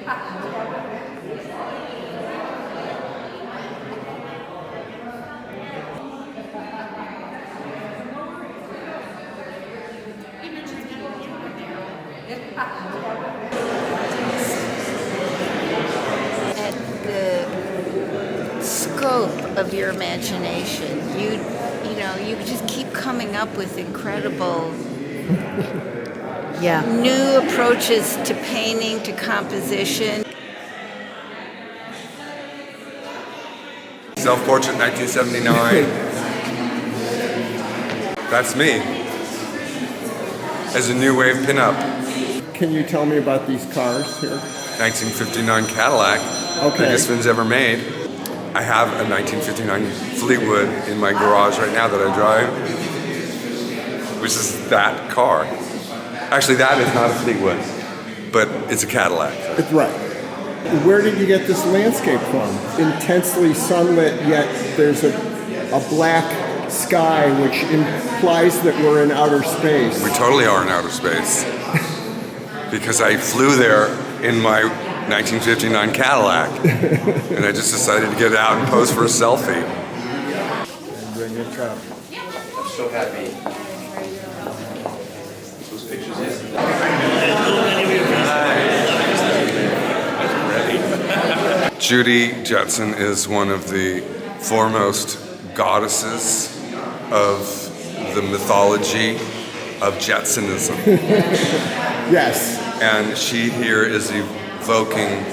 At the scope of your imagination, you just keep coming up with incredible new approaches to painting, to composition. Self-portrait 1979. That's me. As a new wave pinup. Can you tell me about these cars here? 1959 Cadillac. Okay. Biggest one's ever made. I have a 1959 Fleetwood in my garage right now that I drive, which is that car. Actually, that is not a Fleetwood, but it's a Cadillac. It's right. Where did you get this landscape from? Intensely sunlit, yet there's a black sky, which implies that we're in outer space. We totally are in outer space. Because I flew there in my 1959 Cadillac, and I just decided to get out and pose for a selfie. I'm doing a good job. I'm so happy. Those pictures Judy Jetson is one of the foremost goddesses of the mythology of Jetsonism. Yes. And she here is evoking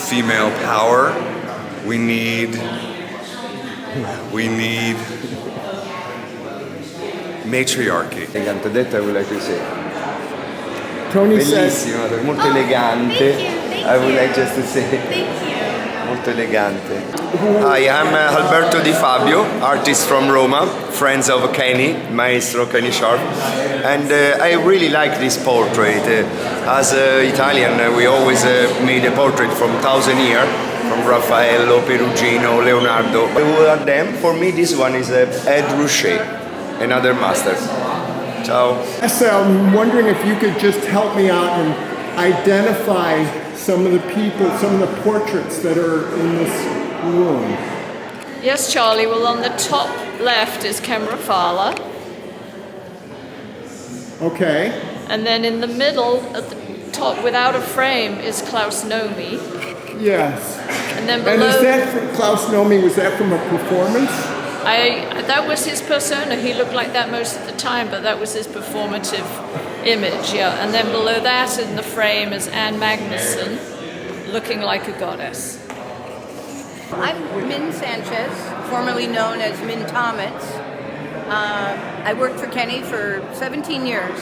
female power. We need matriarchy. Elegante detto, I would like to say. Tony says, Bellissima, molto elegante. I would like just to say. Molto elegante. Hi, I'm Alberto Di Fabio, artist from Roma, friends of Kenny, Maestro Kenny Scharf, and I really like this portrait. As Italian, we always made a portrait from 1,000 years, from Raffaello, Perugino, Leonardo. Who are them? For me, this one is Ed Ruscha, another master. Ciao. So I'm wondering if you could just help me out and identify some of the people, some of the portraits that are in this room. Yes, Charlie. Well, on the top left is Kemrafala. Okay. And then in the middle, at the top, without a frame, is Klaus Nomi. Yes. And then below... And is that from Klaus Nomi, was that from a performance? That was his persona. He looked like that most of the time, but that was his performative image, yeah. And then below that in the frame is Anne Magnuson, looking like a goddess. I'm Min Sanchez, formerly known as Min Thomas. I worked for Kenny for 17 years,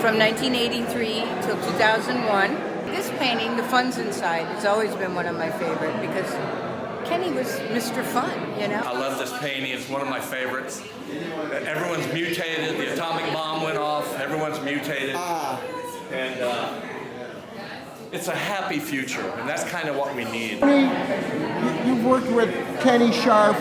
from 1983 till 2001. This painting, The Fun's Inside, has always been one of my favorite because Kenny was Mr. Fun, you know? I love this painting. It's one of my favorites. Everyone's mutated. The atomic bomb went off. Everyone's mutated. And it's a happy future, and that's kind of what we need. You've worked with Kenny Scharf,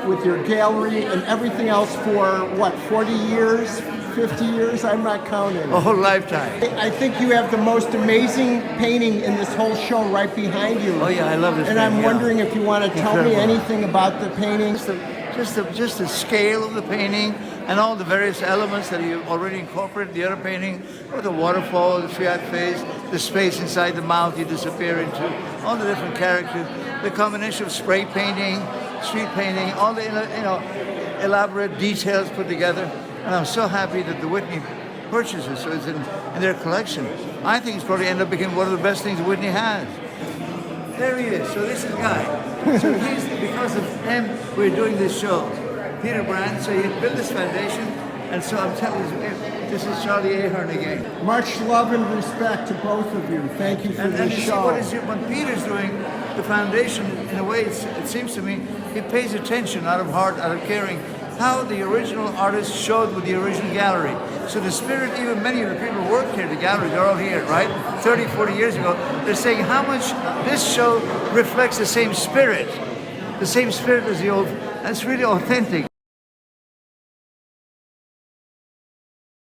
with your gallery and everything else for, what, 40 years? 50 years? I'm not counting. A whole lifetime. I think you have the most amazing painting in this whole show right behind you. Oh yeah, I love this and painting. I'm wondering if you want to tell me anything about the painting. Just the scale of the painting and all the various elements that you already incorporated in the other painting, or the waterfall, the Fiat face, the space inside the mouth you disappear into, all the different characters, the combination of spray painting, street painting, all the elaborate details put together. And I'm so happy that the Whitney purchased it, so it's in their collection. I think it's probably ended up becoming one of the best things Whitney has. There he is. So this is the guy. So he's, because of him, we're doing this show. Peter Brant, so he built this foundation, and so I'm telling you, this is Charlie Ahearn again. Much love and respect to both of you. Thank you for And this you show. see what Peter's doing, the foundation, in a way, it seems to me, he pays attention out of heart, out of caring, how the original artist showed with the original gallery. So the spirit, even many of the people who work here at the gallery, they're all here, right? 30, 40 years ago, they're saying how much this show reflects the same spirit as the old, and it's really authentic.